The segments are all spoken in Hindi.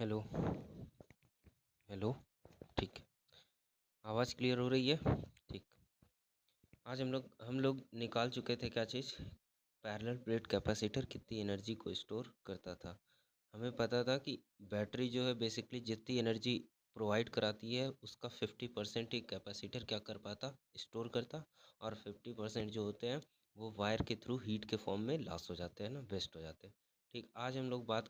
हेलो। हेलो। ठीक है। आवाज़ क्लियर हो रही है? ठीक। आज हम लोग निकाल चुके थे क्या चीज़, पैरेलल प्लेट कैपेसिटर कितनी एनर्जी को स्टोर करता था। हमें पता था कि बैटरी जो है बेसिकली जितनी एनर्जी प्रोवाइड कराती है उसका 50% ही कैपेसिटर क्या कर पाता, स्टोर करता। और 50% जो होते हैं वो वायर के थ्रू हीट के फॉर्म में लॉस हो जाते हैं ना, वेस्ट हो जाते हैं। ठीक। आज हम लोग बात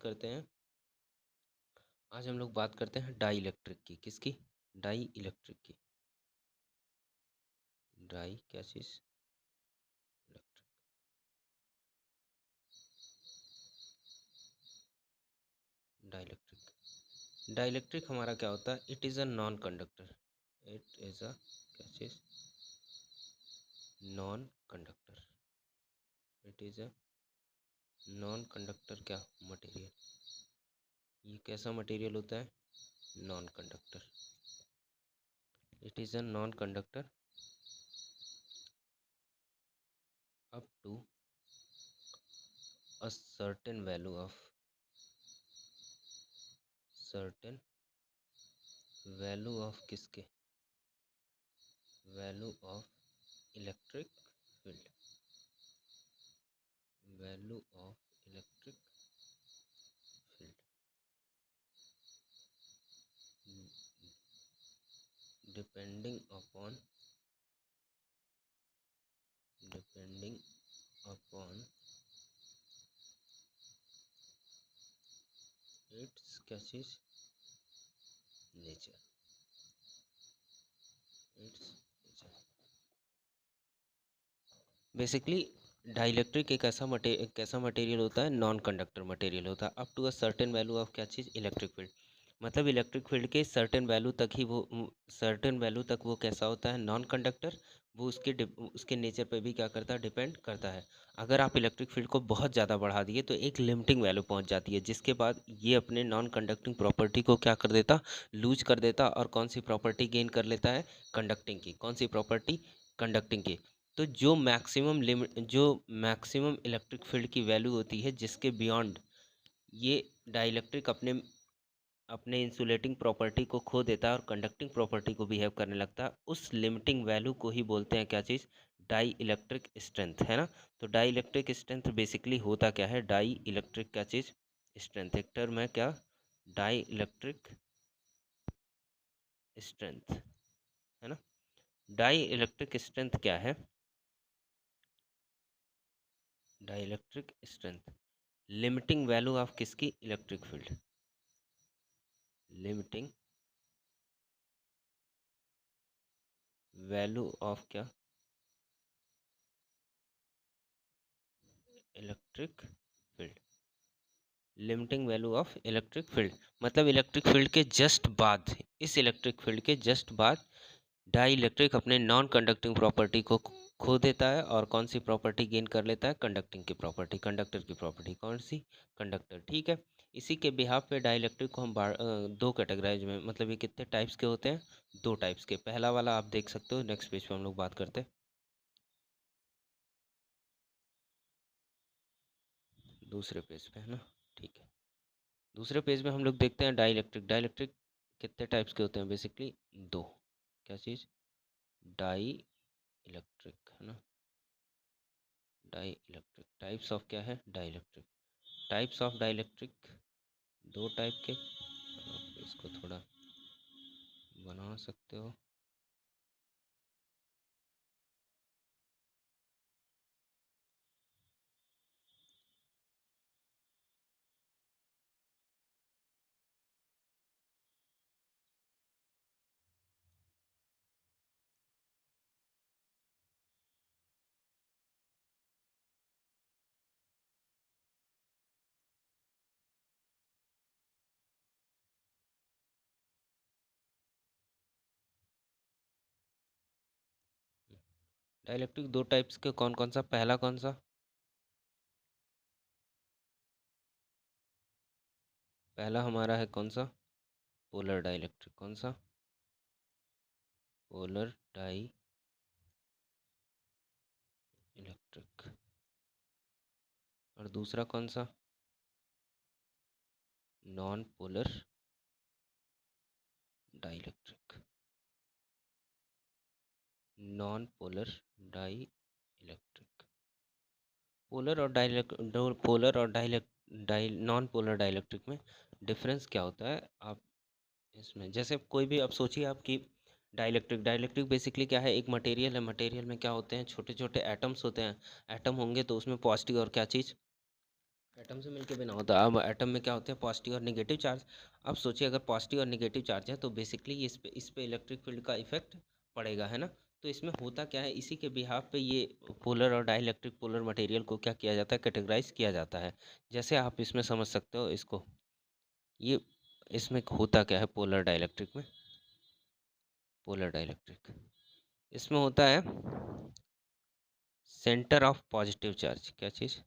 करते हैं डाई इलेक्ट्रिक की। किसकी? डाई इलेक्ट्रिक की। डाई क्या चीज़? Electric. Dielectric. Dielectric हमारा क्या होता है? It is a non conductor. It is a क्या चीज़? Non conductor. It is a non conductor क्या मटेरियल। ये कैसा मटेरियल होता है? Non conductor. It is a non conductor up to a certain value of किसके? Value of electric field. Value of electric field depending upon depending upon its क्या चीज? Nature. Its nature. Basically dielectric एक ऐसा मटेरियल होता है, नॉन कंडक्टर मटेरियल होता है up to a certain value of क्या चीज़? Electric field. मतलब इलेक्ट्रिक फील्ड के सर्टेन वैल्यू तक वो कैसा होता है? Non conductor. वो उसके नेचर पे भी क्या करता है? डिपेंड करता है। अगर आप इलेक्ट्रिक फील्ड को बहुत ज़्यादा बढ़ा दिए तो एक लिमिटिंग वैल्यू पहुंच जाती है, जिसके बाद ये अपने नॉन कंडक्टिंग प्रॉपर्टी को क्या कर देता? लूज कर देता। और कौन सी प्रॉपर्टी गेन कर लेता है? कंडक्टिंग की। कौन सी प्रॉपर्टी? कंडक्टिंग की। तो जो मैक्सिमम इलेक्ट्रिक फील्ड की वैल्यू होती है जिसके बियॉन्ड ये डाइलेक्ट्रिक अपने अपने इंसुलेटिंग प्रॉपर्टी को खो देता है और कंडक्टिंग प्रॉपर्टी को बिहेव करने लगता है, उस लिमिटिंग वैल्यू को ही बोलते हैं क्या चीज़? डाई इलेक्ट्रिक स्ट्रेंथ, है ना। तो डाई इलेक्ट्रिक स्ट्रेंथ बेसिकली होता क्या है? डाई इलेक्ट्रिक क्या चीज़? स्ट्रेंथ। एक टर्म है क्या? डाई इलेक्ट्रिक स्ट्रेंथ, है ना। डाई इलेक्ट्रिक स्ट्रेंथ क्या है? Dielectric strength limiting value of किसकी? Electric field. Limiting value of क्या? Electric field. Limiting value of electric field मतलब इलेक्ट्रिक फील्ड के जस्ट बाद, इस इलेक्ट्रिक फील्ड के जस्ट बाद डाई इलेक्ट्रिक अपने नॉन कंडक्टिंग प्रॉपर्टी को खो देता है और कौन सी प्रॉपर्टी गेन कर लेता है? कंडक्टिंग की प्रॉपर्टी। कंडक्टर की प्रॉपर्टी कौन सी? कंडक्टर। ठीक है। इसी के बिहाफ पे डाई इलेक्ट्रिक को हम दो कैटेगराइज में, मतलब ये कितने टाइप्स के होते हैं? दो टाइप्स के। पहला वाला आप देख सकते हो, नेक्स्ट पेज पे हम लोग बात करते हैं। दूसरे पेज पे, है ना। ठीक है। दूसरे पेज में हम लोग देखते हैं डाई इलेक्ट्रिक। डाई इलेक्ट्रिक कितने टाइप्स के होते हैं? बेसिकली दो। क्या चीज़? डाई इलेक्ट्रिक, है ना। डाई इलेक्ट्रिक टाइप्स ऑफ क्या है? Dielectric. Types of dielectric दो टाइप के। आप इसको थोड़ा बना सकते हो। डाई इलेक्ट्रिक दो टाइप्स के कौन कौन सा? पहला कौन सा? पहला हमारा है कौन सा? Polar dielectric. कौन सा? Polar dielectric. और दूसरा कौन सा? Non polar dielectric, non polar dielectric. Polar और पोलर और नॉन पोलर डाइलेक्ट्रिक में डिफरेंस क्या होता है आप इसमें, जैसे कोई भी, अब सोचिए आपकी डाइलेक्ट्रिक बेसिकली क्या है, एक मटेरियल है, मटेरियल में क्या होते हैं, छोटे छोटे एटम्स होते हैं। एटम होंगे तो उसमें पॉजिटिव और क्या चीज़, एटम से मिलके बना होता है। अब एटम में क्या होते हैं, पॉजिटिव और नेगेटिव चार्ज। अब सोचिए अगर पॉजिटिव और नेगेटिव चार्ज है तो बेसिकली इस पे इलेक्ट्रिक फील्ड का इफेक्ट पड़ेगा, है ना। तो इसमें होता क्या है, इसी के बिहाफ पे ये पोलर और डाइलेक्ट्रिक पोलर मटेरियल को क्या किया जाता है, कैटेगराइज किया जाता है। जैसे आप इसमें समझ सकते हो इसको, ये इसमें होता क्या है पोलर डाइलेक्ट्रिक में, पोलर डाइलेक्ट्रिक इसमें होता है सेंटर ऑफ पॉजिटिव चार्ज, क्या चीज़,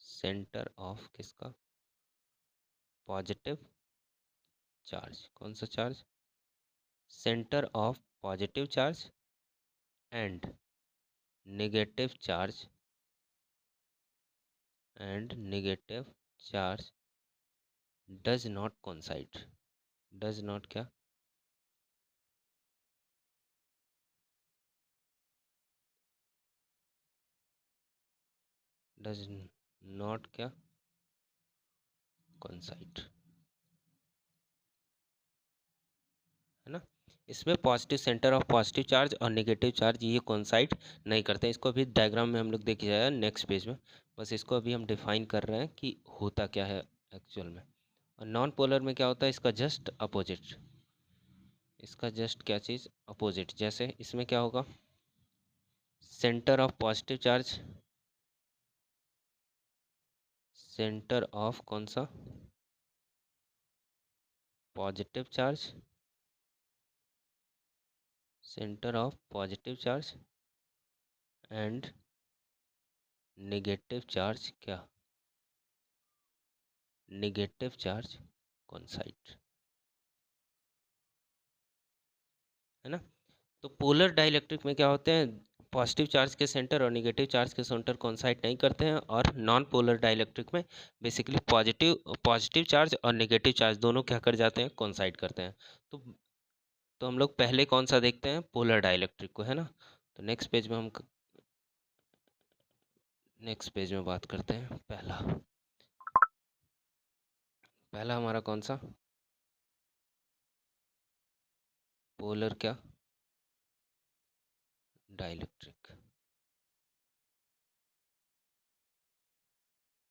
सेंटर ऑफ किसका, पॉजिटिव चार्ज, कौन सा charge, centre of positive charge and negative charge, and negative charge does not coincide, does not क्या, डज नॉट क्या कोइंसाइड, है ना। इसमें positive centre of positive charge और नेगेटिव चार्ज ये कोइंसाइड नहीं करते। इसको अभी डायग्राम में हम लोग देख जाएगा नेक्स्ट पेज में, बस इसको अभी हम डिफाइन कर रहे हैं कि होता क्या है एक्चुअल में। और नॉन पोलर में क्या होता है, इसका जस्ट अपोजिट, इसका जस्ट क्या चीज़, अपोजिट। जैसे इसमें क्या होगा, centre of positive charge, centre of कौन सा, positive charge, centre of positive charge and negative charge क्या, नेगेटिव चार्ज कॉन्साइड, है ना। तो पोलर डाइलेक्ट्रिक में क्या होते हैं, पॉजिटिव चार्ज के सेंटर और नेगेटिव चार्ज के सेंटर कॉन्साइड नहीं करते हैं। और नॉन पोलर डाइलेक्ट्रिक में बेसिकली पॉजिटिव पॉजिटिव चार्ज और नेगेटिव चार्ज दोनों क्या कर जाते हैं, कॉन्साइड करते हैं। तो हम लोग पहले कौन सा देखते हैं, पोलर डाइलेक्ट्रिक को, है ना। तो नेक्स्ट पेज में बात करते हैं। पहला पहला हमारा कौन सा, पोलर क्या डाइलेक्ट्रिक,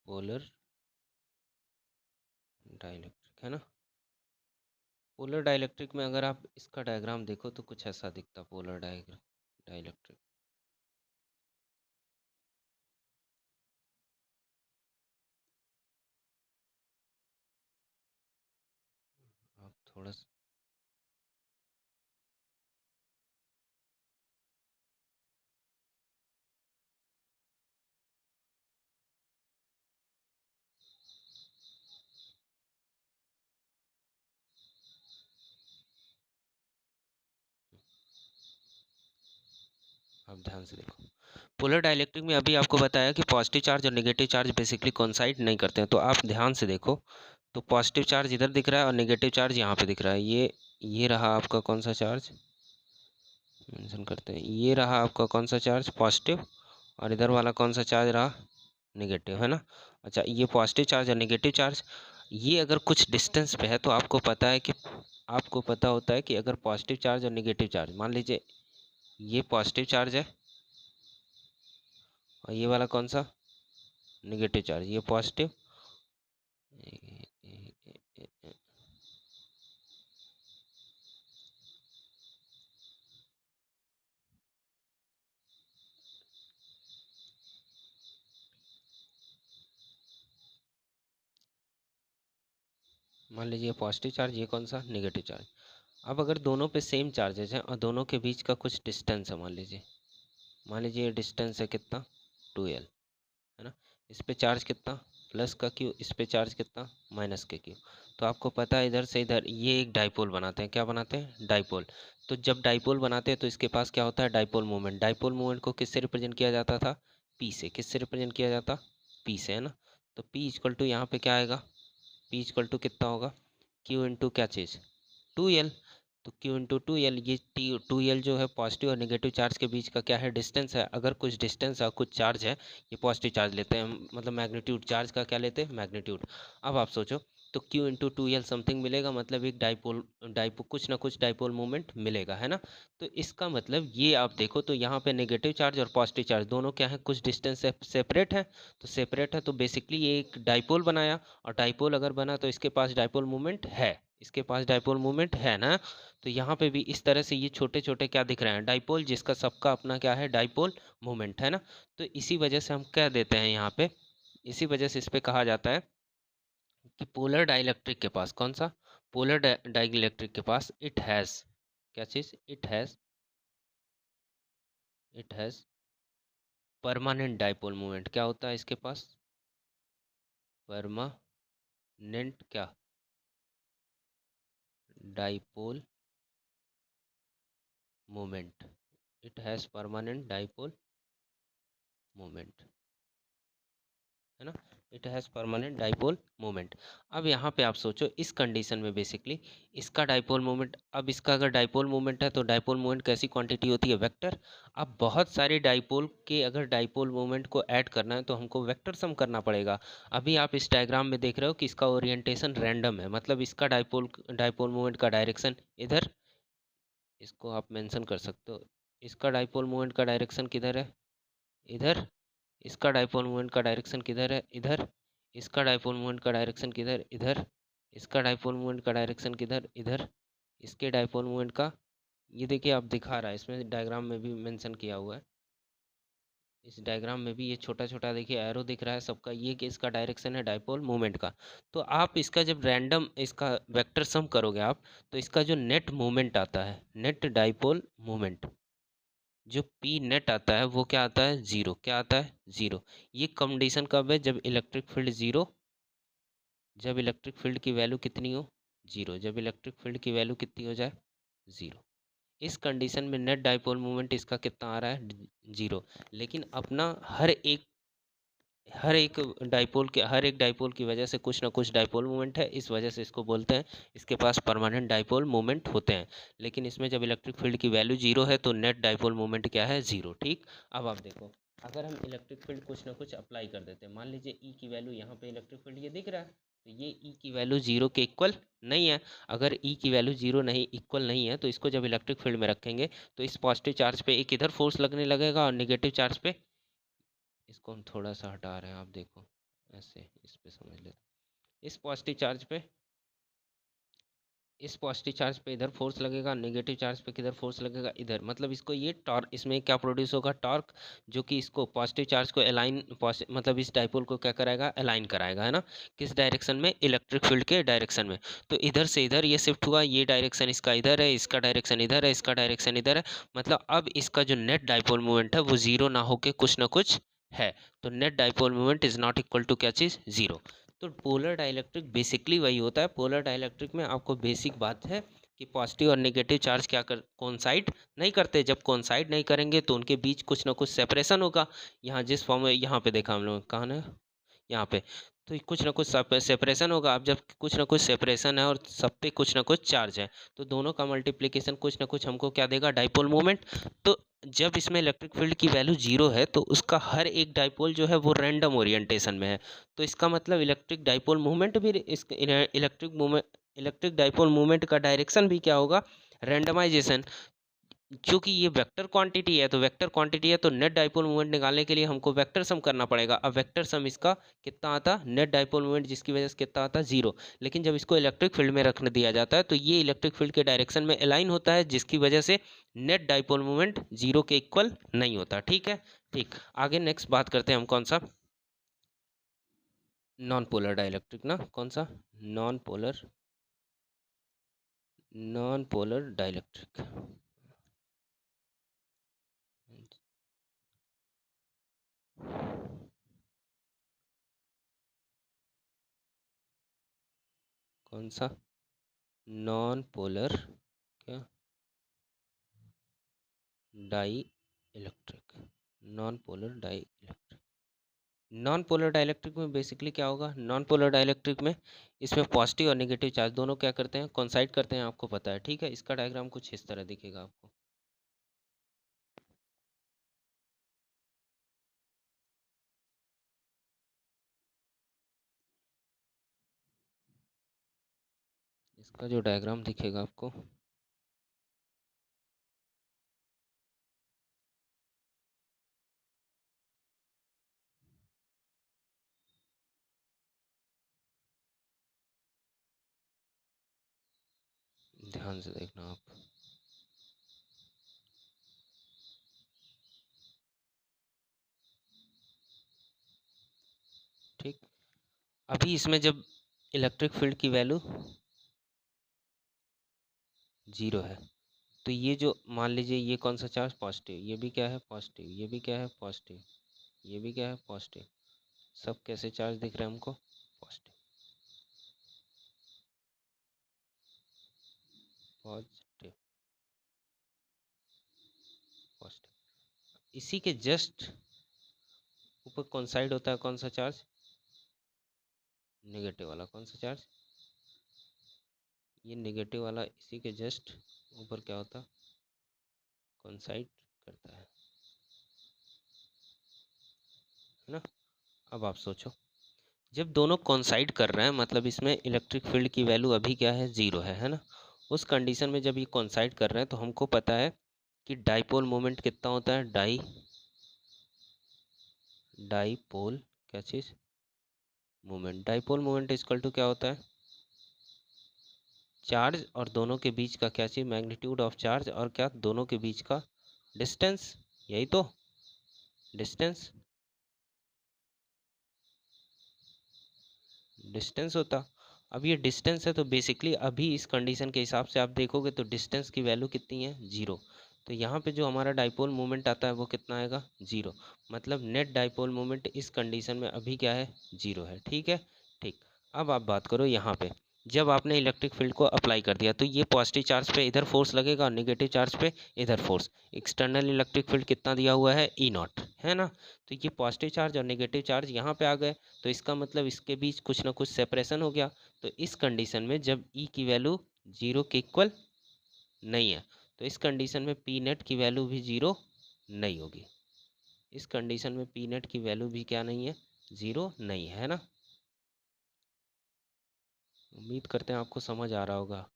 पोलर डाइलेक्ट्रिक, है ना। पोलर डाइलेक्ट्रिक में अगर आप इसका डायग्राम देखो तो कुछ ऐसा दिखता, पोलर डाइलेक्ट्रिक। आप थोड़ा सा आप ध्यान से देखो, पोलर डाइलेक्ट्रिक में अभी आपको बताया कि पॉजिटिव चार्ज और नेगेटिव चार्ज बेसिकली कोइंसाइड नहीं करते हैं। तो आप ध्यान से देखो, तो पॉजिटिव चार्ज इधर दिख रहा है और नेगेटिव चार्ज यहाँ पे दिख रहा है। ये रहा आपका कौन सा चार्ज, मेंशन करते हैं, ये रहा आपका कौन सा चार्ज, पॉजिटिव, और इधर वाला कौन सा चार्ज रहा, नेगेटिव, है ना। अच्छा, ये पॉजिटिव चार्ज और नेगेटिव चार्ज ये अगर कुछ डिस्टेंस पे है तो आपको पता है कि, आपको पता होता है कि अगर पॉजिटिव चार्ज और नेगेटिव चार्ज, मान लीजिए ये पॉजिटिव चार्ज है और ये वाला कौन सा, नेगेटिव चार्ज, ये पॉजिटिव, मान लीजिए पॉजिटिव चार्ज, ये कौन सा, नेगेटिव चार्ज। अब अगर दोनों पे सेम चार्जेस हैं और दोनों के बीच का कुछ डिस्टेंस है, मान लीजिए ये डिस्टेंस है कितना, 2L, है ना। इस पे चार्ज कितना, प्लस का क्यू, इस पे चार्ज कितना, माइनस के क्यू। तो आपको पता है इधर से इधर ये एक डाइपोल बनाते हैं, क्या बनाते हैं, डाइपोल। तो जब डाइपोल बनाते हैं तो इसके पास क्या होता है, डाइपोल मोमेंट। डाइपोल मोमेंट को किससे रिप्रेजेंट किया जाता था, पी से। किससे रिप्रेजेंट किया जाता, पी से, है ना। तो पी इक्वल टू यहाँ पे क्या आएगा, पी इक्वल टू कितना होगा, क्यू इंटू क्या चीज़, 2L। तो Q इंटू टू एल, ये टू एल जो है पॉजिटिव और नेगेटिव चार्ज के बीच का क्या है, डिस्टेंस है। अगर कुछ डिस्टेंस है, कुछ चार्ज है, ये पॉजिटिव चार्ज लेते हैं, मतलब मैग्नीट्यूड चार्ज का क्या लेते हैं, मैग्नीट्यूड। अब आप सोचो, तो Q into two L something मिलेगा, मतलब एक डाइपोल डाइपो कुछ ना कुछ डाइपोल मोमेंट मिलेगा, है ना। तो इसका मतलब ये आप देखो, तो यहाँ पे नेगेटिव चार्ज और पॉजिटिव चार्ज दोनों क्या है, कुछ डिस्टेंस से सेपरेट है। तो सेपरेट है, तो बेसिकली ये एक डाइपोल बनाया, और डाइपोल अगर बना तो इसके पास डाइपोल मोमेंट है, इसके पास डाइपोल मोमेंट है ना। तो यहाँ पे भी इस तरह से ये छोटे छोटे क्या दिख रहे हैं, डाइपोल, जिसका सबका अपना क्या है, डाइपोल मोमेंट है ना। तो इसी वजह से हम कह देते हैं यहाँ पे, इसी वजह से इस पे कहा जाता है कि पोलर डाइलेक्ट्रिक के पास, कौन सा, पोलर डाइलेक्ट्रिक के पास इट हैज़, क्या चीज़, it has permanent dipole moment. क्या होता है इसके पास, परमानेंट क्या, dipole moment, it has permanent dipole moment, है ना। It has permanent dipole moment. अब यहाँ पे आप सोचो, इस कंडीशन में बेसिकली इसका डाइपोल मोमेंट, अब इसका अगर डाइपोल मोमेंट है तो डाइपोल मोमेंट कैसी क्वांटिटी होती है, वेक्टर। अब बहुत सारे डाइपोल के अगर डाइपोल मोमेंट को ऐड करना है तो हमको वेक्टर सम करना पड़ेगा। अभी आप इस डायग्राम में देख रहे हो कि इसका ओरिएंटेशन रैंडम है, मतलब इसका डाइपोल डाइपोल मोमेंट का डायरेक्शन इधर, इसको आप मेंशन कर सकते हो, इसका डाइपोल मोमेंट का डायरेक्शन किधर है, इधर। इसका डाइपोल मोमेंट का डायरेक्शन किधर है, इधर। इसका डाइपोल मोमेंट का डायरेक्शन किधर, इधर। इसका डाइपोल मोमेंट का डायरेक्शन किधर, इधर। इसके डाइपोल मोमेंट का, ये देखिए आप दिखा रहा है, इसमें डायग्राम में भी मेंशन किया हुआ है, इस डायग्राम में भी ये छोटा छोटा देखिए एरो दिख रहा है सबका, ये कि इसका डायरेक्शन है डाइपोल मोमेंट का। तो आप इसका जब रैंडम इसका वेक्टर सम करोगे आप, तो इसका जो नेट मोमेंट आता है, नेट डाइपोल मोमेंट, जो पी नेट आता है वो क्या आता है, जीरो। क्या आता है, जीरो। ये कंडीशन कब है, जब इलेक्ट्रिक फील्ड जीरो, जब इलेक्ट्रिक फील्ड की वैल्यू कितनी हो, जीरो। जब इलेक्ट्रिक फील्ड की वैल्यू कितनी हो जाए, जीरो। इस कंडीशन में नेट डाइपोल मोमेंट इसका कितना आ रहा है, जीरो। लेकिन अपना हर एक डाइपोल की वजह से कुछ ना कुछ डाइपोल मोमेंट है, इस वजह से इसको बोलते हैं, इसके पास परमानेंट डाइपोल मोमेंट होते हैं। लेकिन इसमें जब इलेक्ट्रिक फील्ड की वैल्यू जीरो है तो नेट डाइपोल मोमेंट क्या है, जीरो। ठीक। अब आप देखो, अगर हम इलेक्ट्रिक फील्ड कुछ ना कुछ अप्लाई कर देते हैं, मान लीजिए ई की वैल्यू, यहाँ पे इलेक्ट्रिक फील्ड ये दिख रहा है, तो ये ई की वैल्यू जीरो के इक्वल नहीं है। अगर ई की वैल्यू जीरो नहीं इक्वल नहीं है, तो इसको जब इलेक्ट्रिक फील्ड में रखेंगे तो इस पॉजिटिव चार्ज पे एक इधर फोर्स लगने लगेगा, और निगेटिव चार्ज पे, इसको हम थोड़ा सा हटा रहे हैं, आप देखो ऐसे, इस पे समझ लेते, इस पॉजिटिव चार्ज पे, इस पॉजिटिव चार्ज पे इधर फोर्स लगेगा, नेगेटिव चार्ज पे किधर फोर्स लगेगा, इधर। मतलब इसको ये टॉर्क, इसमें क्या प्रोड्यूस होगा, टॉर्क, जो कि इसको पॉजिटिव चार्ज को अलाइन, मतलब इस डाइपोल को क्या कराएगा, अलाइन कराएगा, है ना। किस डायरेक्शन में, इलेक्ट्रिक फील्ड के डायरेक्शन में। तो इधर से इधर ये शिफ्ट हुआ, ये डायरेक्शन इसका इधर है, इसका डायरेक्शन इधर है, इसका डायरेक्शन इधर है। मतलब अब इसका जो नेट डाइपोल मोमेंट है वो जीरो ना होके कुछ ना कुछ है। तो net dipole moment is not equal to क्या चीज़, जीरो। तो पोलर डाइलेक्ट्रिक बेसिकली वही होता है। पोलर डाइलेक्ट्रिक में आपको बेसिक बात है कि पॉजिटिव और नेगेटिव चार्ज क्या कर कोइंसाइड नहीं करते। जब कोइंसाइड नहीं करेंगे तो उनके बीच कुछ ना कुछ सेपरेशन होगा। यहाँ जिस फॉर्म में यहाँ पे देखा हम लोग, कहाँ ना, यहाँ पे, तो कुछ ना कुछ सेपरेशन होगा। अब जब कुछ ना कुछ सेपरेशन है और सब पे कुछ ना कुछ चार्ज है, तो दोनों का मल्टीप्लिकेशन कुछ ना कुछ हमको क्या देगा, डाइपोल मोमेंट। तो जब इसमें इलेक्ट्रिक फील्ड की वैल्यू जीरो है तो उसका हर एक डाइपोल जो है वो रैंडम ओरिएंटेशन में है। तो इसका मतलब इलेक्ट्रिक डाइपोल मूवमेंट भी, इस इलेक्ट्रिक डाइपोल मूवमेंट का डायरेक्शन भी क्या होगा, रैंडमाइजेशन। क्योंकि ये वेक्टर क्वांटिटी है, तो वेक्टर क्वांटिटी है तो नेट डाइपोल मोमेंट निकालने के लिए हमको वेक्टर सम करना पड़ेगा। अब वेक्टर सम इसका कितना आता, नेट डाइपोल मोमेंट जिसकी वजह से कितना आता, जीरो। लेकिन जब इसको इलेक्ट्रिक फील्ड में रखने दिया जाता है तो ये इलेक्ट्रिक फील्ड के डायरेक्शन में अलाइन होता है, जिसकी वजह से नेट डाइपोल मोमेंट जीरो के इक्वल नहीं होता। ठीक है। ठीक। आगे नेक्स्ट बात करते हैं हम कौन सा, नॉन पोलर डाइलेक्ट्रिक ना, कौन सा, non polar, non polar dielectric, कौन सा, नॉन पोलर क्या, dielectric, non polar dielectric. Non polar dielectric में बेसिकली क्या होगा, नॉन पोलर डाइलेक्ट्रिक में इसमें पॉजिटिव और नेगेटिव चार्ज दोनों क्या करते हैं, कोइंसाइड करते हैं, आपको पता है, ठीक है। इसका डायग्राम कुछ इस तरह दिखेगा आपको। इसका जो डायग्राम दिखेगा आपको, ध्यान से देखना आप। ठीक, अभी इसमें जब इलेक्ट्रिक फील्ड की वैल्यू 0 है, तो ये जो मान लीजिए ये कौन सा चार्ज, पॉजिटिव, ये भी क्या है पॉजिटिव, ये भी क्या है पॉजिटिव, ये भी क्या है पॉजिटिव, सब कैसे चार्ज दिख रहे हैं हमको, पॉजिटिव, पॉजिटिव, पॉजिटिव। इसी के जस्ट ऊपर कोइंसाइड होता है कौन सा चार्ज, नेगेटिव वाला, कौन सा चार्ज, ये नेगेटिव वाला, इसी के जस्ट ऊपर क्या होता, कोइंसाइड करता है ना। अब आप सोचो, जब दोनों कोइंसाइड कर रहे हैं, मतलब इसमें इलेक्ट्रिक फील्ड की वैल्यू अभी क्या है, 0 है ना। उस कंडीशन में जब ये कोइंसाइड कर रहे हैं तो हमको पता है कि डाइपोल मोमेंट कितना होता है, डाइपोल क्या चीज़, moment, dipole moment equal to क्या होता है, चार्ज और दोनों के बीच का क्या चीज़, मैग्नीट्यूड ऑफ चार्ज, और क्या, दोनों के बीच का डिस्टेंस, यही तो, डिस्टेंस, डिस्टेंस होता। अब ये डिस्टेंस है तो बेसिकली अभी इस कंडीशन के हिसाब से आप देखोगे तो डिस्टेंस की वैल्यू कितनी है, 0। तो यहाँ पे जो हमारा डाइपोल मोमेंट आता है वो कितना आएगा, 0। मतलब नेट डाइपोल मोमेंट इस कंडीशन में अभी क्या है, 0 है, ठीक है। ठीक, अब आप बात करो यहाँ पे, जब आपने इलेक्ट्रिक फील्ड को अप्लाई कर दिया तो ये पॉजिटिव चार्ज पे इधर फोर्स लगेगा और नेगेटिव चार्ज पे इधर फोर्स। एक्सटर्नल इलेक्ट्रिक फील्ड कितना दिया हुआ है, E0, है ना। तो ये पॉजिटिव चार्ज और नेगेटिव चार्ज यहाँ पे आ गए, तो इसका मतलब इसके बीच कुछ ना कुछ सेपरेशन हो गया। तो इस कंडीशन में जब ई की वैल्यू 0 के इक्वल नहीं है, तो इस कंडीशन में पी नेट की वैल्यू भी 0 नहीं होगी। इस कंडीशन में पी नेट की वैल्यू भी क्या नहीं है, 0 नहीं है ना। उम्मीद करते हैं आपको समझ आ रहा होगा।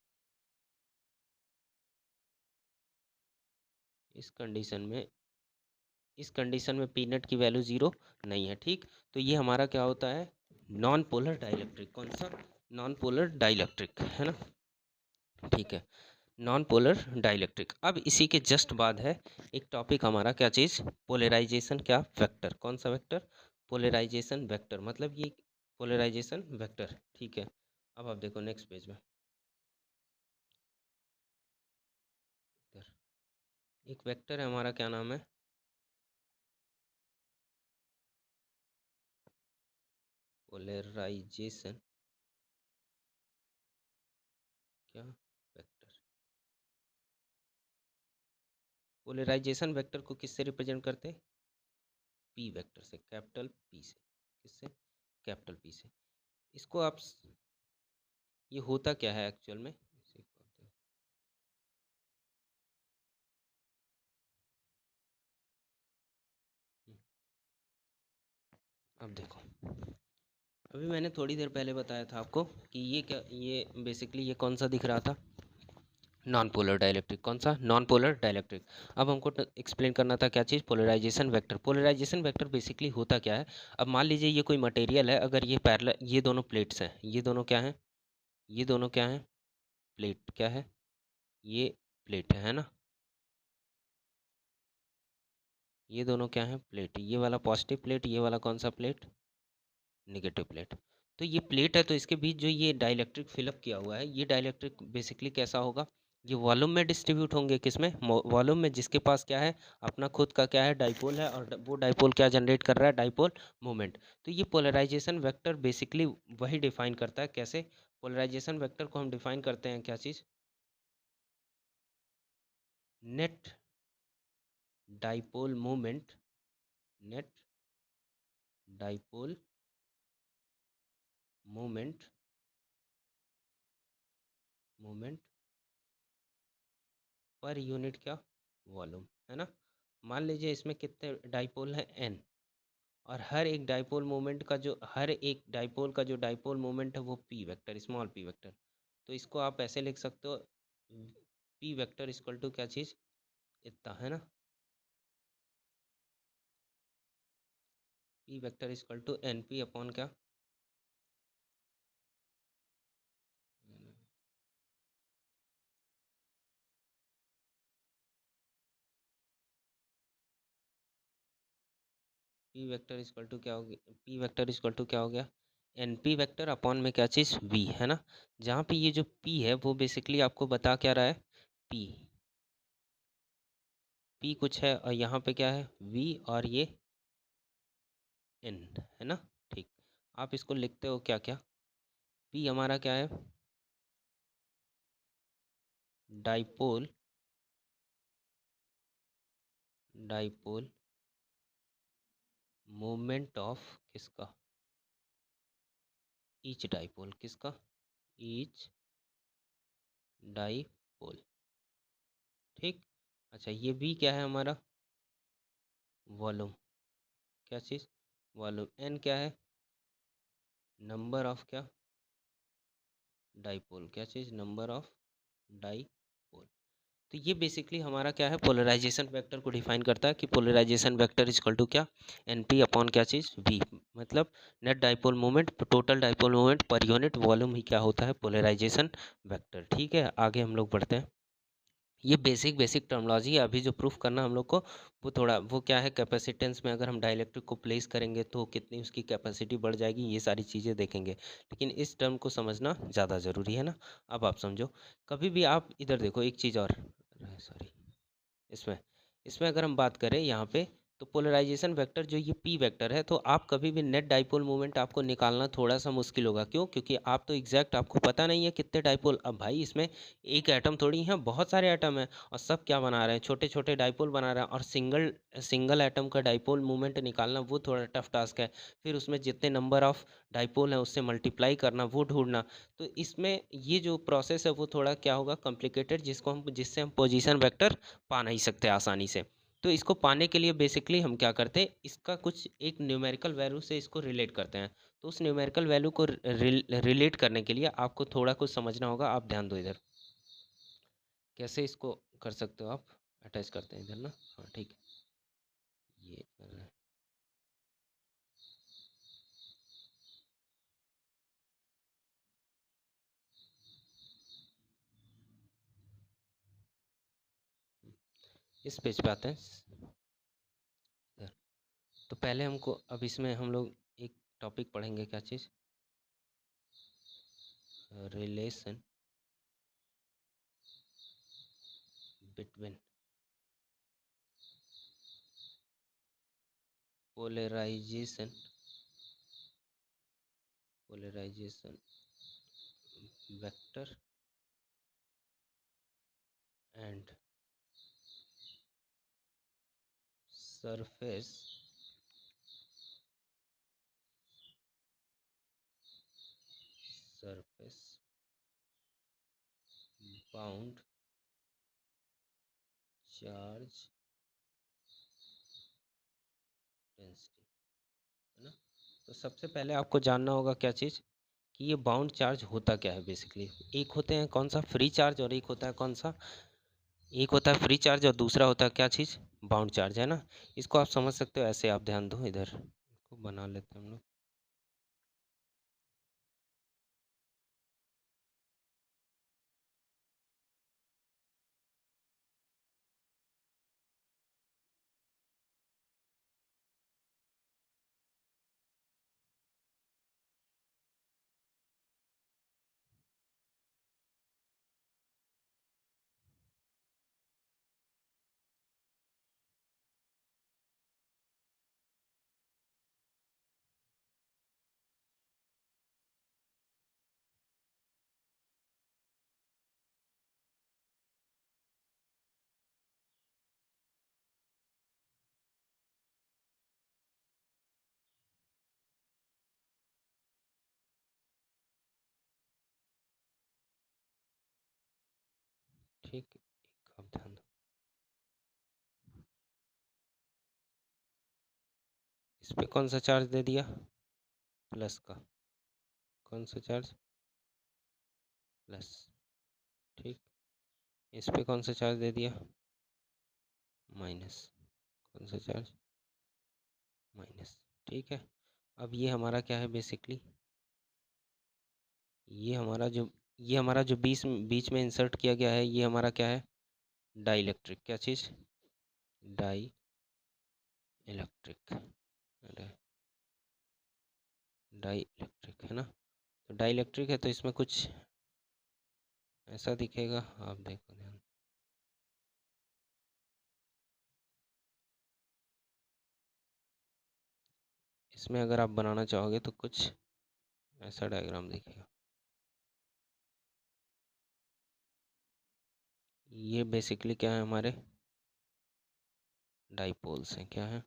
इस कंडीशन में पी नेट की वैल्यू 0 नहीं है, ठीक। तो ये हमारा क्या होता है, नॉन पोलर डाइलेक्ट्रिक, कौन सा, नॉन पोलर डाइलेक्ट्रिक, है ना, ठीक है, नॉन पोलर डाइलेक्ट्रिक। अब इसी के जस्ट बाद है एक टॉपिक हमारा, क्या चीज़, पोलराइजेशन, क्या, वेक्टर, कौन सा वेक्टर, पोलराइजेशन वेक्टर, मतलब ये पोलराइजेशन वेक्टर, ठीक है। अब आप देखो नेक्स्ट पेज में, इधर एक वेक्टर है हमारा, क्या नाम है, पोलराइजेशन, क्या, वेक्टर, पोलराइजेशन वेक्टर को किससे रिप्रेजेंट करते हैं, पी वेक्टर से, कैपिटल पी से, किससे, कैपिटल पी से। इसको आप ये होता क्या है एक्चुअल में, इसे बोलते हैं। अब देखो, अभी मैंने थोड़ी देर पहले बताया था आपको कि ये क्या, ये बेसिकली ये कौन सा दिख रहा था, नॉन पोलर डाइलेक्ट्रिक, कौन सा, नॉन पोलर डाइलेक्ट्रिक। अब हमको एक्सप्लेन करना था क्या चीज़, polarization vector. Polarization vector basically होता क्या है, अब मान लीजिए ये कोई मटेरियल है, अगर ये पैरेलल, ये दोनों प्लेट्स हैं, ये दोनों क्या हैं, ये दोनों क्या हैं, प्लेट, क्या है, ये प्लेट है ना, ये दोनों क्या हैं, प्लेट, ये वाला पॉजिटिव प्लेट, ये वाला कौन सा प्लेट, नेगेटिव प्लेट। तो ये प्लेट है, तो इसके बीच जो ये डाइलेक्ट्रिक फिलअप किया हुआ है, ये डाइलेक्ट्रिक बेसिकली कैसा होगा, ये वॉल्यूम में डिस्ट्रीब्यूट होंगे, किसमें, वॉल्यूम में, जिसके पास क्या है, अपना खुद का क्या है, डाइपोल है, और वो डाइपोल क्या जनरेट कर रहा है, डाइपोल मोमेंट। तो ये पोलराइजेशन वेक्टर बेसिकली वही डिफाइन करता है, कैसे, पोलराइजेशन वेक्टर को हम डिफाइन करते हैं, क्या चीज़, net dipole moment, net dipole moment moment per unit क्या, वॉल्यूम, है ना। मान लीजिए इसमें कितने डाइपोल हैं, एन, और हर एक डाइपोल का जो डाइपोल मोमेंट है वो P vector, small P vector. तो इसको आप ऐसे लिख सकते हो, पी वेक्टर इक्वल टू क्या चीज़, इतना, है ना। P vector equal to N P upon क्या, पी वेक्टर इक्वल टू क्या हो गया, पी वेक्टर इक्वल टू क्या हो गया, एन पी वेक्टर अपॉन में क्या चीज़, वी, है ना। जहाँ पे ये जो पी है वो बेसिकली आपको बता क्या रहा है, पी, पी कुछ है, और यहाँ पे क्या है, वी, और ये एन, है ना। ठीक, आप इसको लिखते हो क्या क्या, पी हमारा क्या है, डाइपोल, डाइपोल मोमेंट ऑफ किसका, ईच डाइपोल, किसका, ईच डाइपोल। ठीक, अच्छा ये भी क्या है हमारा, वॉल्यूम, क्या चीज़, वॉल्यूम, एन क्या है, नंबर ऑफ क्या, डाइपोल, क्या चीज़, नंबर ऑफ डाइपोल। तो ये बेसिकली हमारा क्या है, पोलराइजेशन वेक्टर को डिफाइन करता है कि पोलराइजेशन वेक्टर इक्वल टू क्या, एन पी अपॉन क्या चीज़, वी, मतलब net dipole moment, total dipole moment per unit volume ही क्या होता है, पोलराइजेशन वेक्टर। ठीक है, आगे हम लोग बढ़ते हैं। ये बेसिक बेसिक टर्मोलॉजी है, अभी जो प्रूफ करना हम लोग को, वो थोड़ा वो क्या है, कैपेसिटेंस में अगर हम डाइलेक्ट्रिक को प्लेस करेंगे तो कितनी उसकी कैपेसिटी बढ़ जाएगी, ये सारी चीज़ें देखेंगे, लेकिन इस टर्म को समझना ज़्यादा ज़रूरी है ना। अब आप समझो, कभी भी आप इधर देखो एक चीज़ और, सॉरी, इसमें इसमें अगर हम बात करें यहाँ पे, तो पोलराइजेशन वेक्टर जो ये पी वेक्टर है, तो आप कभी भी नेट डाइपोल मोमेंट आपको निकालना थोड़ा सा मुश्किल होगा, क्यों, क्योंकि आप तो एग्जैक्ट आपको पता नहीं है कितने डाइपोल, अब भाई इसमें एक एटम थोड़ी है, बहुत सारे एटम हैं, और सब क्या बना रहे हैं, छोटे छोटे डाइपोल बना रहे हैं, और सिंगल सिंगल एटम का डाइपोल मोमेंट निकालना वो थोड़ा टफ टास्क है। फिर उसमें जितने नंबर ऑफ डाइपोल हैं उससे मल्टीप्लाई करना, वो ढूंढना, तो इसमें ये जो प्रोसेस है वो थोड़ा क्या होगा, कॉम्प्लिकेटेड, जिससे हम पोजीशन वेक्टर पा नहीं सकते आसानी से। तो इसको पाने के लिए बेसिकली हम क्या करते हैं, इसका कुछ एक न्यूमेरिकल वैल्यू से इसको रिलेट करते हैं। तो उस न्यूमेरिकल वैल्यू को रिलेट करने के लिए आपको थोड़ा कुछ समझना होगा, आप ध्यान दो इधर, कैसे इसको कर सकते हो आप, अटैच करते हैं इधर ना, हाँ ठीक है, ये इस पेज पे आते हैं इधर। तो पहले हमको, अब इसमें हम लोग एक टॉपिक पढ़ेंगे, क्या चीज़, relation between polarization, polarization vector and surface surface bound charge density, है ना। तो सबसे पहले आपको जानना होगा क्या चीज़, कि ये बाउंड चार्ज होता क्या है बेसिकली। एक होते हैं कौन सा, फ्री चार्ज, और एक होता है कौन सा, एक होता है फ्री चार्ज और दूसरा होता है क्या चीज़, बाउंड चार्ज, है ना। इसको आप समझ सकते हो ऐसे, आप ध्यान दो इधर, इसको बना लेते हैं हम लोग। ठीक, एक आप ध्यान दो, इस पे कौन सा चार्ज दे दिया, प्लस का, कौन सा चार्ज, प्लस, ठीक, इस पे कौन सा चार्ज दे दिया, माइनस, कौन सा चार्ज, माइनस, ठीक है। अब ये हमारा क्या है बेसिकली, ये हमारा जो ये हमारा जो बीच बीच में इंसर्ट किया गया है, ये हमारा क्या है, डाई इलेक्ट्रिक, क्या चीज़, डाई इलेक्ट्रिक, डाई इलेक्ट्रिक है ना। तो डाई इलेक्ट्रिक है तो इसमें कुछ ऐसा दिखेगा, आप देखो ध्यान, इसमें अगर आप बनाना चाहोगे तो कुछ ऐसा डायग्राम दिखेगा। ये बेसिकली क्या है, हमारे डाईपोल्स हैं, क्या है,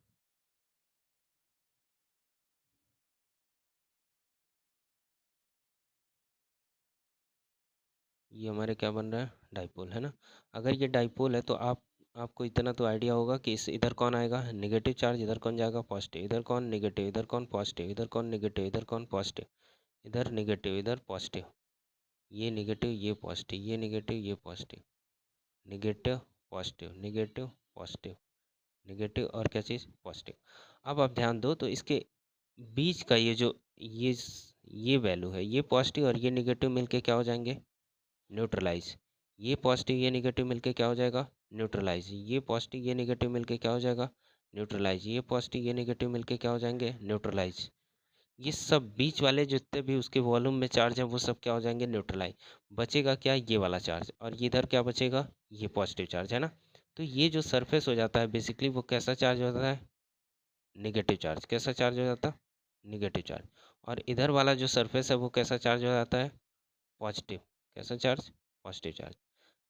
ये हमारे क्या बन रहा है, डाईपोल है ना। अगर ये डाईपोल है तो आपको इतना तो आइडिया होगा कि इस इधर कौन आएगा, नेगेटिव चार्ज, इधर कौन जाएगा, पॉजिटिव, इधर कौन नेगेटिव, इधर कौन पॉजिटिव, इधर कौन नेगेटिव, इधर कौन पॉजिटिव, इधर नेगेटिव, इधर पॉजिटिव, ये नेगेटिव, ये पॉजिटिव, ये नेगेटिव, ये positive, negative, positive, negative, positive, negative और क्या चीज़, पॉजिटिव। अब आप ध्यान दो तो इसके बीच का ये जो ये वैल्यू है, ये पॉजिटिव और ये नेगेटिव मिलके क्या हो जाएंगे, न्यूट्रलाइज। ये पॉजिटिव ये नेगेटिव मिलके क्या हो जाएगा, न्यूट्रलाइज। ये पॉजिटिव ये नेगेटिव मिलके क्या हो जाएगा, न्यूट्रलाइज। ये पॉजिटिव ये नेगेटिव मिलके क्या हो जाएंगे, न्यूट्रलाइज। ये सब बीच वाले जितने भी उसके वॉल्यूम में चार्ज हैं वो सब क्या हो जाएंगे, न्यूट्रलाइज। बचेगा क्या, ये वाला चार्ज, और ये इधर क्या बचेगा, ये पॉजिटिव चार्ज है ना। तो ये जो सरफेस हो जाता है बेसिकली वो कैसा चार्ज होता है, निगेटिव चार्ज। कैसा चार्ज हो जाता है, निगेटिव चार्ज। और इधर वाला जो सरफेस है वो कैसा चार्ज हो जाता है, पॉजिटिव। कैसा चार्ज, पॉजिटिव चार्ज,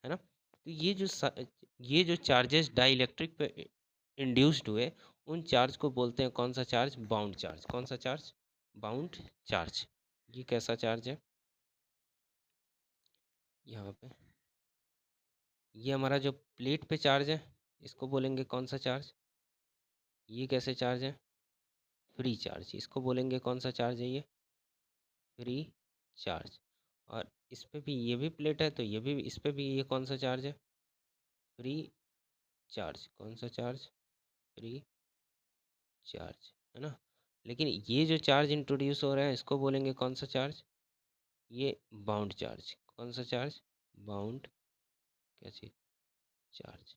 है ना। तो ये जो चार्जेस डाई इलेक्ट्रिक पे इंड्यूस्ड हुए, उन चार्ज को बोलते हैं कौन सा चार्ज, बाउंड चार्ज। कौन सा चार्ज, बाउंड चार्ज। ये कैसा चार्ज है, यहाँ पे ये हमारा जो प्लेट पे चार्ज है इसको बोलेंगे कौन सा चार्ज, ये कैसे चार्ज है, फ्री चार्ज। इसको बोलेंगे कौन सा चार्ज है, ये फ्री चार्ज। और इस पे भी ये भी प्लेट है तो ये भी, इस पे भी ये कौन सा चार्ज है, फ्री चार्ज। कौन सा चार्ज, फ्री चार्ज, है ना। लेकिन ये जो चार्ज इंट्रोड्यूस हो रहा है इसको बोलेंगे कौन सा चार्ज, ये बाउंड चार्ज। कौन सा चार्ज, बाउंड क्या चीज, चार्ज,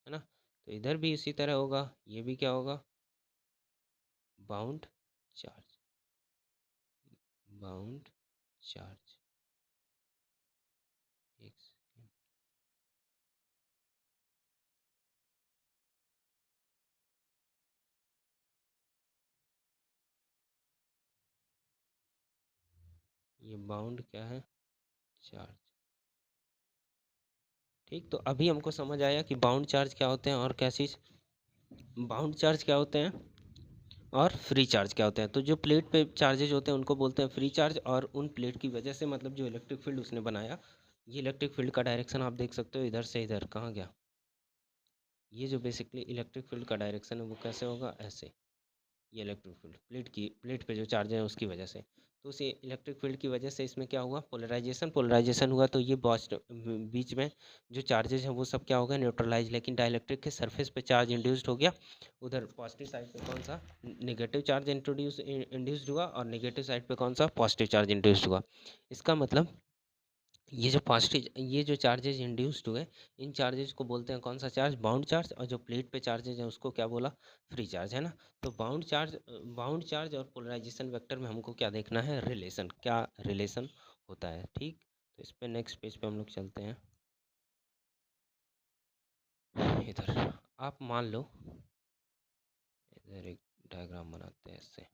है ना। तो इधर भी इसी तरह होगा, ये भी क्या होगा, बाउंड चार्ज, बाउंड चार्ज। एक सेकेंड, ये बाउंड क्या है, चार्ज। ठीक, तो अभी हमको समझ आया कि बाउंड चार्ज क्या होते हैं और क्या चीज़, बाउंड चार्ज क्या होते हैं और फ्री चार्ज क्या होते हैं। तो जो प्लेट पे चार्जेज होते हैं उनको बोलते हैं फ्री चार्ज, और उन प्लेट की वजह से मतलब जो इलेक्ट्रिक फील्ड उसने बनाया, ये इलेक्ट्रिक फील्ड का डायरेक्शन आप देख सकते हो, इधर से इधर कहाँ गया, ये जो बेसिकली इलेक्ट्रिक फील्ड का डायरेक्शन है वो कैसे होगा, ऐसे। ये इलेक्ट्रिक फील्ड प्लेट पे जो चार्ज है उसकी वजह से, तो उसी इलेक्ट्रिक फील्ड की वजह से इसमें क्या हुआ, पोलराइजेशन हुआ। तो ये बीच में जो चार्जेज हैं वो सब क्या हो गए, न्यूट्रलाइज। लेकिन डाइलेक्ट्रिक के सरफेस पे चार्ज इंड्यूस्ड हो गया, उधर पॉजिटिव साइड पे कौन सा, नेगेटिव चार्ज इंड्यूस्ड हुआ, और नेगेटिव साइड पे कौन सा, पॉजिटिव चार्ज इंड्यूस्ड हुआ। इसका मतलब ये जो चार्जेज इंड्यूस्ड हुए, इन चार्जेज को बोलते हैं कौन सा चार्ज, बाउंड चार्ज। और जो प्लेट पे चार्जेज हैं उसको क्या बोला, फ्री चार्ज, है ना। तो बाउंड चार्ज और पोलराइजेशन वेक्टर में हमको क्या देखना है, रिलेशन, क्या रिलेशन होता है। ठीक, तो इस पे नेक्स्ट पेज पे हम लोग चलते हैं। इधर आप मान लो, इधर एक डायग्राम बनाते हैं इससे,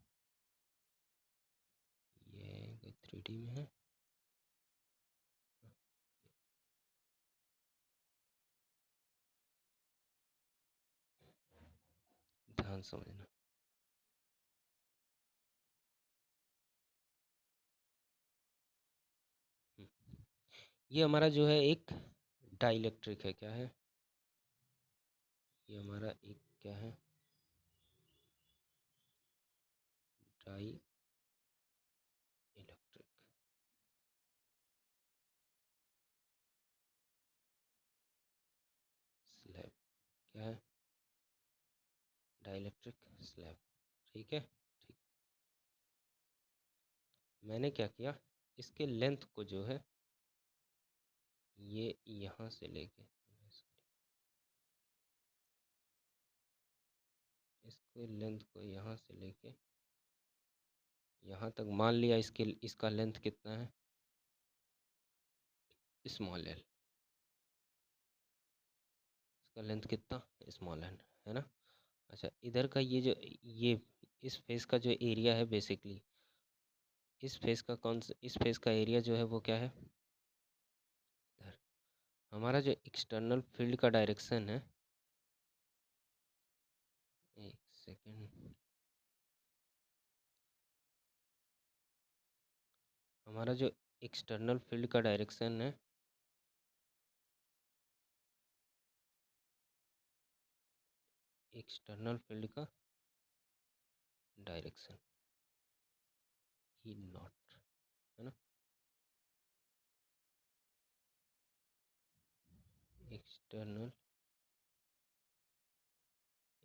ये 3D में है, ध्यान समझना। ये हमारा जो है एक डाइलेक्ट्रिक है, क्या है ये हमारा एक क्या है, डाई इलेक्ट्रिक स्लैब, क्या है, डाइलेक्ट्रिक स्लैब। ठीक है। ठीक, मैंने क्या किया, इसके लेंथ को जो है ये यहाँ से लेके इसके लेंथ को यहाँ से लेके यहाँ तक मान लिया, इसका लेंथ कितना है, स्मॉल एल। इसका लेंथ कितना, स्मॉल एन, है ना। अच्छा, इधर का ये इस फेस का जो एरिया है बेसिकली, इस फेस का एरिया जो है वो क्या है, इधर। हमारा जो एक्सटर्नल फील्ड का डायरेक्शन है, एक सेकेंड, हमारा जो एक्सटर्नल फील्ड का डायरेक्शन है, एक्सटर्नल फील्ड का डायरेक्शन ई नॉट, है ना। एक्सटर्नल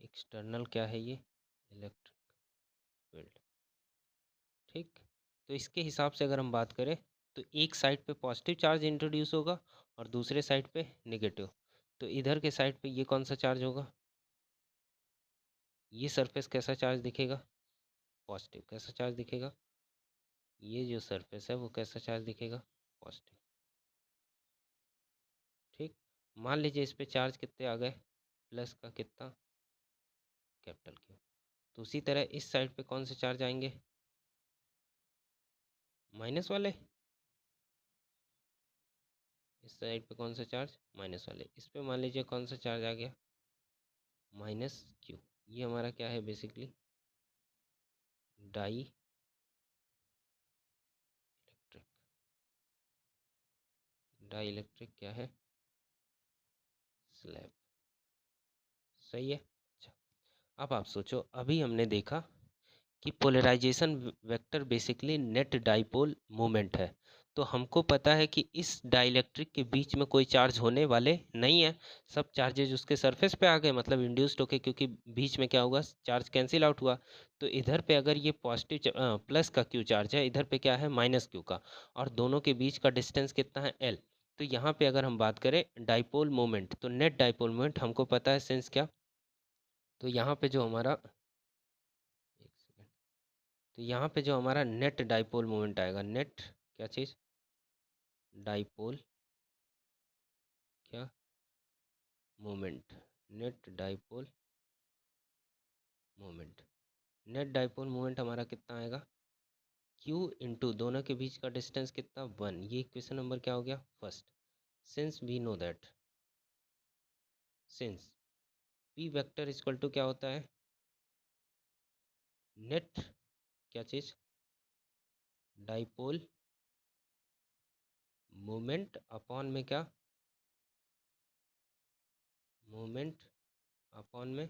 एक्सटर्नल क्या है ये, इलेक्ट्रिक फील्ड। ठीक, तो इसके हिसाब से अगर हम बात करें तो एक साइड पे पॉजिटिव चार्ज इंट्रोड्यूस होगा और दूसरे साइड पे नेगेटिव। तो इधर के साइड पे ये कौन सा चार्ज होगा, ये सरफेस कैसा चार्ज दिखेगा, पॉजिटिव। कैसा चार्ज दिखेगा, ये जो सरफेस है वो कैसा चार्ज दिखेगा, पॉजिटिव। ठीक, मान लीजिए इस पे चार्ज कितने आ गए, प्लस का कितना, कैपिटल क्यू। तो उसी तरह इस साइड पे कौन से चार्ज आएंगे, माइनस वाले। इस साइड पे कौन सा चार्ज, माइनस वाले। इस पे मान लीजिए कौन सा चार्ज आ गया, माइनस क्यू। ये हमारा क्या है basically, dielectric. Dielectric क्या है, स्लैब। सही है। अच्छा, अब आप सोचो, अभी हमने देखा कि polarisation vector basically net dipole moment है। तो हमको पता है कि इस डाइलेक्ट्रिक के बीच में कोई चार्ज होने वाले नहीं है, सब चार्जेज उसके सरफेस पे आ गए, मतलब इंड्यूस्ड होके, क्योंकि बीच में क्या हुआ, चार्ज कैंसिल आउट हुआ। तो इधर पे अगर ये पॉजिटिव प्लस का क्यू चार्ज है, इधर पे क्या है, माइनस क्यू का, और दोनों के बीच का डिस्टेंस कितना है, एल। तो यहाँ पे अगर हम बात करें डाइपोल मोमेंट, तो नेट डाइपोल मोमेंट हमको पता है सिंस क्या, तो यहाँ पे जो हमारा, एक सेकेंड, तो यहाँ पे जो हमारा नेट डाइपोल मोमेंट आएगा, नेट क्या चीज़, डाइपोल क्या, moment, net dipole moment. Net dipole moment हमारा कितना आएगा, Q इंटू दोनों के बीच का डिस्टेंस कितना, 1। ये क्वेश्चन नंबर क्या हो गया, first. Since we know that, since P vector equal to क्या होता है, नेट क्या चीज़, डाइपोल मोमेंट अपॉन में क्या, मोमेंट अपॉन में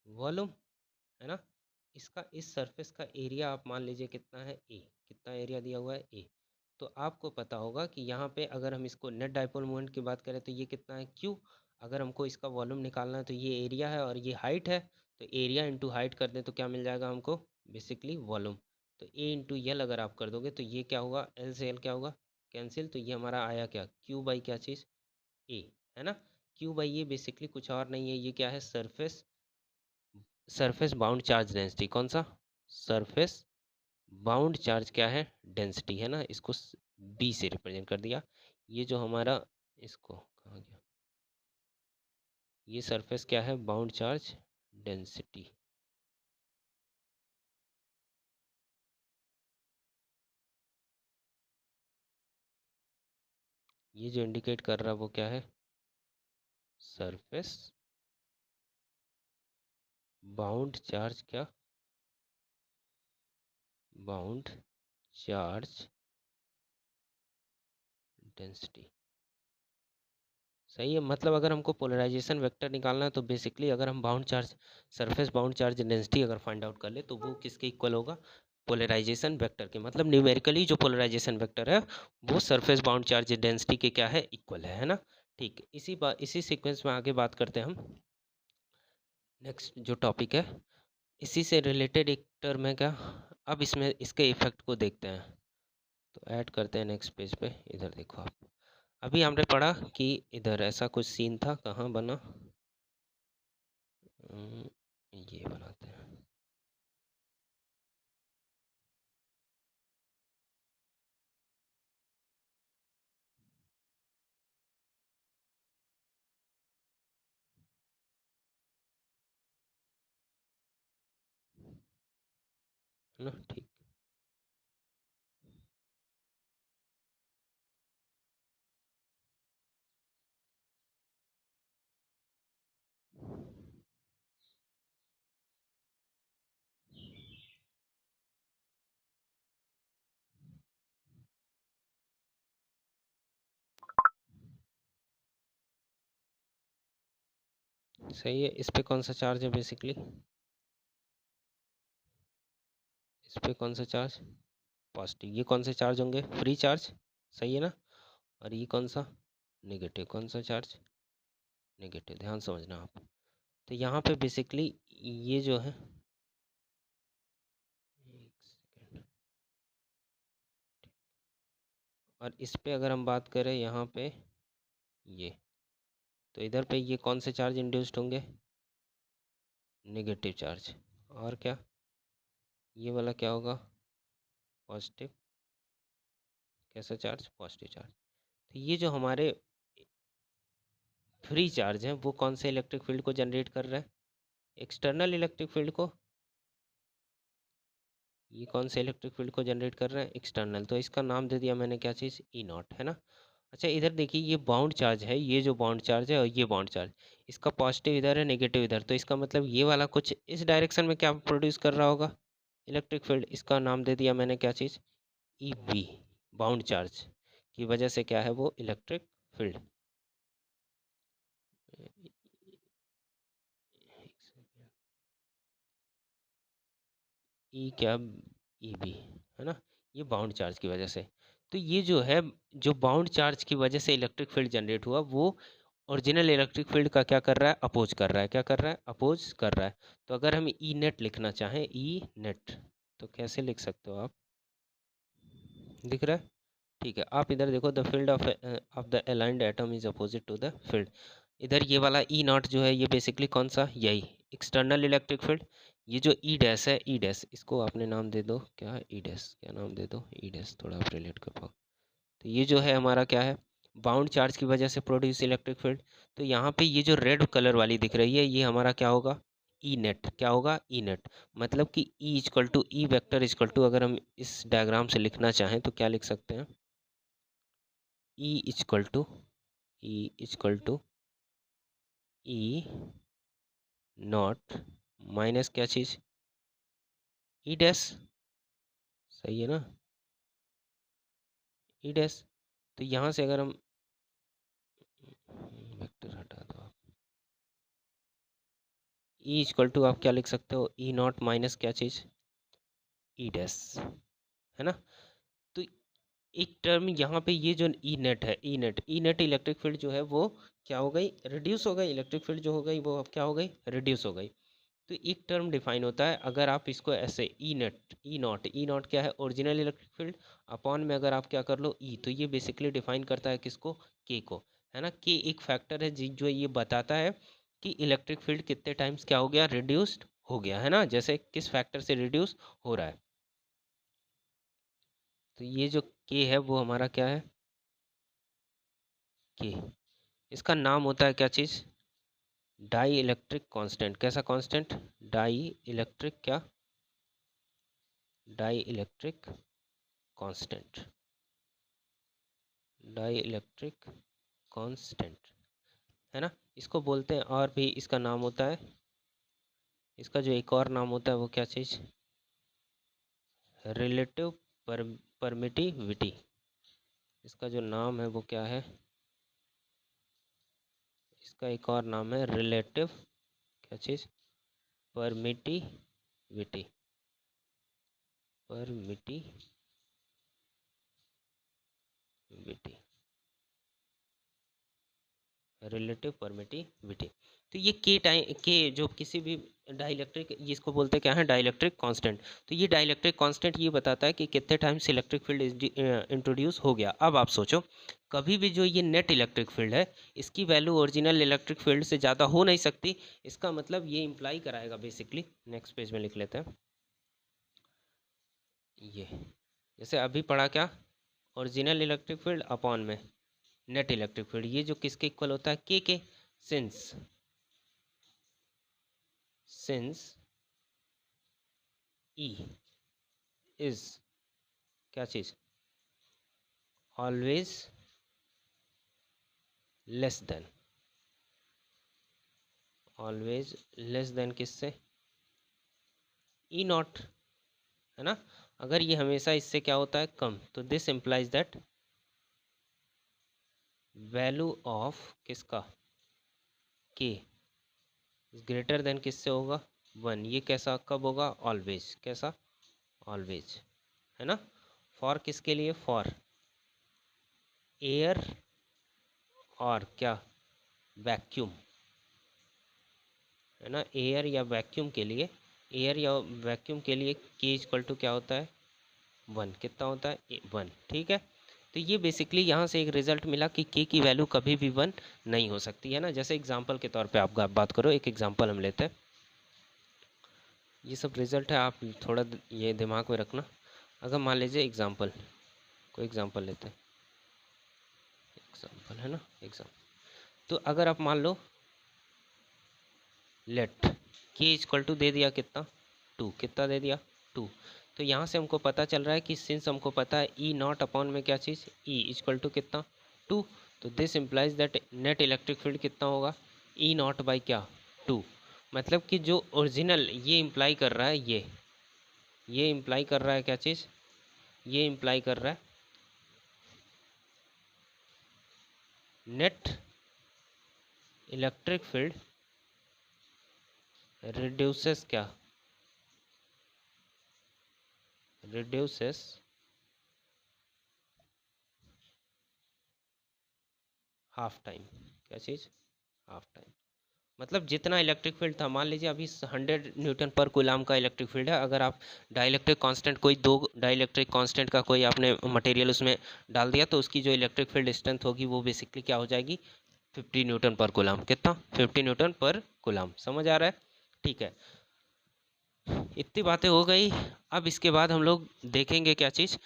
वॉल्यूम, है ना। इसका इस सरफेस का एरिया आप मान लीजिए कितना है, ए। कितना एरिया दिया हुआ है, ए। तो आपको पता होगा कि यहाँ पे अगर हम इसको नेट डाइपोल मोमेंट की बात करें तो ये कितना है, क्यू। अगर हमको इसका वॉल्यूम निकालना है तो ये एरिया है और ये हाइट है। तो एरिया इंटू हाइट कर दें तो क्या मिल जाएगा हमको, बेसिकली वॉल्यूम। तो ए इंटू यल अगर आप कर दोगे तो ये क्या होगा, एल से एल क्या होगा, कैंसिल। तो ये हमारा आया क्या, क्यू बाई क्या चीज़, ए, है ना। क्यू बाई ये बेसिकली कुछ और नहीं है, ये क्या है, surface, surface bound charge density. कौन सा, सरफेस बाउंड चार्ज क्या है, डेंसिटी, है ना। इसको बी से रिप्रेजेंट कर दिया। ये जो हमारा, इसको कहाँ गया, ये सरफेस क्या है, बाउंड चार्ज डेंसिटी। ये जो इंडिकेट कर रहा है वो क्या है, सरफेस बाउंड चार्ज क्या, बाउंड चार्ज डेंसिटी। सही है। मतलब अगर हमको पोलराइजेशन वेक्टर निकालना है तो बेसिकली अगर हम bound charge, surface bound charge density अगर फाइंड आउट कर ले तो वो किसके इक्वल होगा, पोलराइजेशन वेक्टर के। मतलब न्यूमेरिकली जो पोलराइजेशन वेक्टर है वो सरफेस बाउंड चार्ज डेंसिटी के क्या है, इक्वल है ना। ठीक, इसी सीक्वेंस में आगे बात करते हैं हम। नेक्स्ट जो टॉपिक है इसी से रिलेटेड एक टर्म है क्या, अब इसमें इसके इफेक्ट को देखते हैं। तो ऐड करते हैं नेक्स्ट पेज पे। इधर देखो आप, अभी हमने पढ़ा कि इधर ऐसा कुछ सीन था, कहाँ बना, ये बनाते हैं है ना। ठीक, सही है। इस पे कौन सा चार्ज है बेसिकली, इस पे कौन सा चार्ज, पॉजिटिव। ये कौन से चार्ज होंगे, फ्री चार्ज, सही है ना। और ये कौन सा, नेगेटिव। कौन सा चार्ज, नेगेटिव। ध्यान समझना आप। तो यहाँ पे बेसिकली ये जो है, एक सेकेंड, और इस पे अगर हम बात करें यहाँ पे ये, तो इधर पे ये कौन से चार्ज इंड्यूस्ड होंगे, नेगेटिव चार्ज। और क्या, ये वाला क्या होगा, पॉजिटिव। कैसा चार्ज, पॉजिटिव चार्ज। तो ये जो हमारे फ्री चार्ज हैं वो कौन से इलेक्ट्रिक फील्ड को जनरेट कर रहा है, एक्सटर्नल इलेक्ट्रिक फील्ड को। ये कौन से इलेक्ट्रिक फील्ड को जनरेट कर रहा है, एक्सटर्नल। तो इसका नाम दे दिया मैंने, क्या चीज़, ई नॉट, है ना। अच्छा इधर देखिए, ये बाउंड चार्ज है, ये जो बाउंड चार्ज है और ये बाउंड चार्ज, इसका पॉजिटिव इधर है, नेगेटिव इधर। तो इसका मतलब ये वाला कुछ इस डायरेक्शन में क्या प्रोड्यूस कर रहा होगा, इलेक्ट्रिक फील्ड। इसका नाम दे दिया मैंने, क्या चीज़, ई बी। बाउंड चार्ज की वजह से क्या है वो, इलेक्ट्रिक फील्ड। ई क्या, ई बी, है ना। ये बाउंड चार्ज की वजह से। तो ये जो है, जो बाउंड चार्ज की वजह से इलेक्ट्रिक फील्ड जनरेट हुआ वो ओरिजिनल इलेक्ट्रिक फील्ड का क्या कर रहा है, अपोज कर रहा है। क्या कर रहा है, अपोज कर रहा है। तो अगर हम ई नेट लिखना चाहें, ई नेट, तो कैसे लिख सकते हो आप, दिख रहा है। ठीक है, आप इधर देखो, the field of the aligned atom is opposite to the field. इधर ये वाला ई नॉट जो है ये बेसिकली कौन सा, यही एक्सटर्नल इलेक्ट्रिक फील्ड। ये जो ई डैश है, ई डैश, इसको आपने नाम दे दो क्या, ई डैश, क्या नाम दे दो, ई डैश, थोड़ा आप रिलेट कर पाओ। तो ये जो है हमारा क्या है, बाउंड चार्ज की वजह से प्रोड्यूस इलेक्ट्रिक फील्ड। तो यहाँ पे ये जो रेड कलर वाली दिख रही है ये हमारा क्या होगा, ई नेट। क्या होगा, ई नेट। मतलब कि E equal to, E vector equal to, अगर हम इस डायग्राम से लिखना चाहें तो क्या लिख सकते हैं, E equal to, E equal to E naught minus क्या चीज़, ई डैश, सही है ना, ई डैश। तो यहाँ से अगर हम वेक्टर हटा दो आप, ई इक्वल टू आप क्या लिख सकते हो, ई नॉट माइनस क्या चीज़, ई डैश, है ना। तो एक टर्म यहाँ पे ये जो ई नेट है, ई net, E net electric field जो है वो क्या हो गई, रिड्यूस हो गई। इलेक्ट्रिक फील्ड जो हो गई वो अब क्या हो गई, रिड्यूस हो गई। तो एक टर्म डिफाइन होता है, अगर आप इसको ऐसे, E net, E naught, E naught क्या है, ओरिजिनल इलेक्ट्रिक फील्ड, अपॉन में अगर आप क्या कर लो, ई, तो ये बेसिकली डिफाइन करता है किसको, के को, है ना। के एक फैक्टर है जो ये बताता है कि इलेक्ट्रिक फील्ड कितने टाइम्स क्या हो गया, रिड्यूस्ड हो गया, है ना। जैसे किस फैक्टर से रिड्यूस हो रहा है। तो ये जो के है वो हमारा क्या है, के, इसका नाम होता है क्या चीज़, डाई इलेक्ट्रिक कांस्टेंट। कैसा कांस्टेंट, डाई इलेक्ट्रिक क्या, dielectric constant, dielectric constant, है ना। इसको बोलते हैं, और भी इसका नाम होता है, इसका जो एक और नाम होता है वो क्या चीज़, रिलेटिव परमिटिविटी। इसका जो नाम है वो क्या है, इसका एक और नाम है रिलेटिव क्या चीज़, परमिटिविटी। Relative permittivity. तो ये के टाइम के जो किसी भी डाइलेक्ट्रिक, जिसको बोलते हैं क्या है, डाइलेक्ट्रिक कांस्टेंट। तो ये डाइलेक्ट्रिक कांस्टेंट ये बताता है कि कितने टाइम्स इलेक्ट्रिक फील्ड इंट्रोड्यूस हो गया। अब आप सोचो, कभी भी जो ये नेट इलेक्ट्रिक फील्ड है, इसकी वैल्यू ओरिजिनल इलेक्ट्रिक फील्ड से ज़्यादा हो नहीं सकती। इसका मतलब ये इम्प्लाई कराएगा बेसिकली, नेक्स्ट पेज में लिख लेते हैं ये, जैसे अभी पढ़ा क्या, ओरिजिनल इलेक्ट्रिक फील्ड अपॉन में नेट इलेक्ट्रिक फील्ड, ये जो किसके इक्वल होता है, के सिंस ई इज क्या चीज, ऑलवेज लेस देन किससे, ई नॉट, है ना। अगर ये हमेशा इससे क्या होता है, कम, तो this implies that value of किसका, के ग्रेटर देन किससे होगा, 1। ये कैसा कब होगा, ऑलवेज, कैसा, ऑलवेज, है ना। फॉर किसके लिए, फॉर एयर और क्या, वैक्यूम, है ना। एयर या वैक्यूम के लिए, के इक्वल टू क्या होता है, 1। कितना होता है, 1, ठीक है। तो ये बेसिकली यहाँ से एक रिजल्ट मिला कि के की वैल्यू कभी भी 1 नहीं हो सकती, है ना। जैसे एग्जांपल के तौर पे आप बात करो, एक एग्जांपल हम लेते हैं, ये सब रिजल्ट है, आप थोड़ा ये दिमाग में रखना। अगर मान लीजिए एग्जांपल, कोई एग्जांपल लेते हैं, एग्जांपल, है ना, तो अगर आप मान लो लेट के इक्वल टू दे दिया कितना, 2, कितना दे दिया, 2। तो यहाँ से हमको पता चल रहा है कि सिंस हमको पता है ई नॉट अपॉन में क्या चीज़, ई इक्वल टू कितना, 2। तो this implies that net electric field कितना होगा, ई नॉट बाई क्या, 2। मतलब कि जो ओरिजिनल ये इम्प्लाई कर रहा है, ये इम्प्लाई कर रहा है क्या चीज़, ये इम्प्लाई कर रहा है नेट इलेक्ट्रिक फील्ड रिड्यूसेस क्या, रिड्यूसेस हाफ टाइम, क्या चीज़, हाफ टाइम। मतलब जितना इलेक्ट्रिक फील्ड था, मान लीजिए अभी 100 न्यूटन पर कूलाम का इलेक्ट्रिक फील्ड है, अगर आप डाइलेक्ट्रिक कांस्टेंट कोई दो डाइलेक्ट्रिक कांस्टेंट का कोई आपने मटेरियल उसमें डाल दिया, तो उसकी जो इलेक्ट्रिक फील्ड स्ट्रेंथ होगी वो बेसिकली क्या हो जाएगी, 50 न्यूटन पर कूलाम। कितना, 50 न्यूटन पर कूलाम। समझ आ रहा है, ठीक है। इतनी बातें हो गई। अब इसके बाद हम लोग देखेंगे क्या चीज़,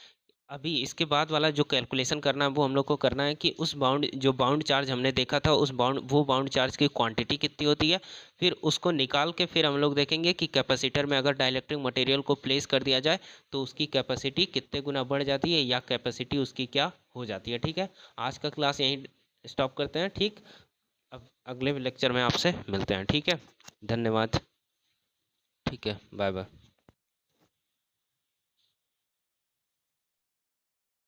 अभी इसके बाद वाला जो कैलकुलेशन करना है वो हम लोग को करना है कि उस बाउंड चार्ज हमने देखा था, उस बाउंड चार्ज की क्वांटिटी कितनी होती है, फिर उसको निकाल के फिर हम लोग देखेंगे कि कैपेसिटर में अगर डाइलेक्ट्रिक मटेरियल को प्लेस कर दिया जाए तो उसकी कैपेसिटी कितने गुना बढ़ जाती है, या कैपेसिटी उसकी क्या हो जाती है, ठीक है। आज का क्लास यहीं स्टॉप करते हैं, ठीक। अब अगले लेक्चर में आपसे मिलते हैं, ठीक है। धन्यवाद, ठीक है, बाय बाय।